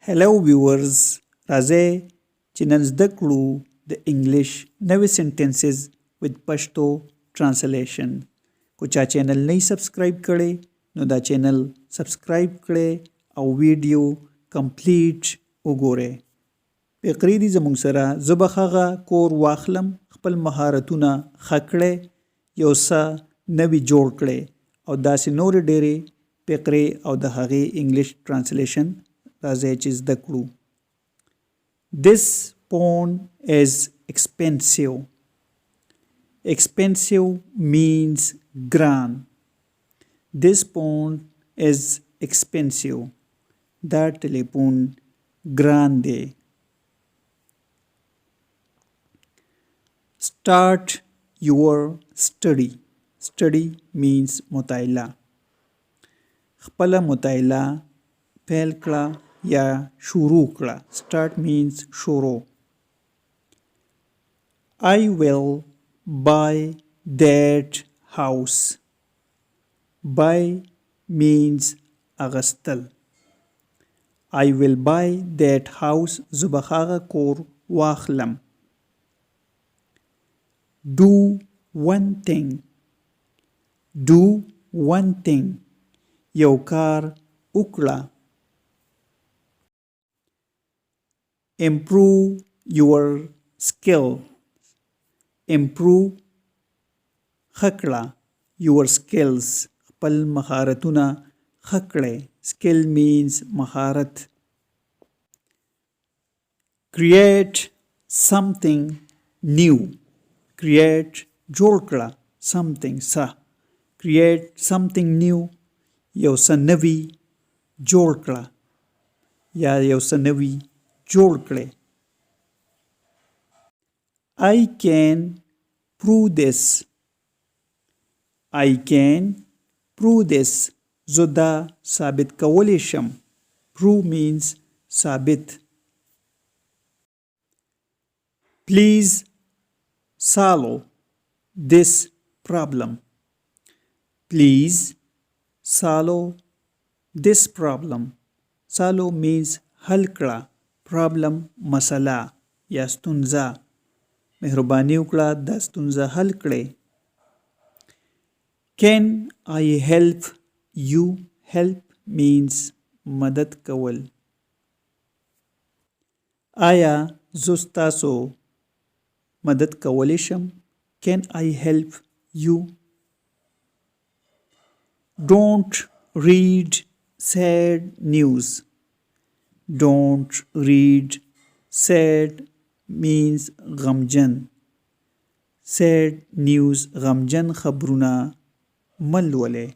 Hello viewers, راځئ چې نن زده کړو د انګلیش نوې سنټنسز with پښتو translation. کو چا چینل نه سبسکرایب کړي نو دا چینل سبسکرایب کړئ او ویډیو کمپلیټ وګورئ. فقرې دي زموږ سره زه به هغه کور واخلم خپل مهارتونه ښه کړئ یو څه نوي جوړ کړئ او داسې نورې ډېرې فقرې او د هغې انګلیش ټرانسلیشن راځئ چې زده کړو. This phone is expensive. Expensive means ګران. This phone is expensive. دا ټلیفون ګران دی. Start your study. Study means مطالعه. خپله مطالعه پیل کړه یا شروع کړه. Start means شروع. I will buy that house. Buy means اغستل. I will buy that house. زه به هغه کور واخلم. Do one thing. Do one thing. یو کار وکړه. Improve your skill. Improve ښه کړه. Your skills. خپل مهارتونه ښه کړئ. Skill means مهارت. Create something new. Create جوړ کړه. Something څه. Create something new. یو څه نوي جوړ کړه یا یو څه نوي جوړ کړئ. I can prove this. I can prove this. زه دا ثابت کولی شم. Prove means ثابت. Please solve this problem. Please solve this problem. Solve means حل کړه. Problem مسله یا ستونزه. مهرباني وکړه دا ستونزه حل کړئ. Can I help you? Help means مدد کول. آیا زه ستاسو مدد کولی شم؟ Can I help you? Don't read sad news. Don't read sad means غمجن. Sad news غمجن خبرونه مه لولئ.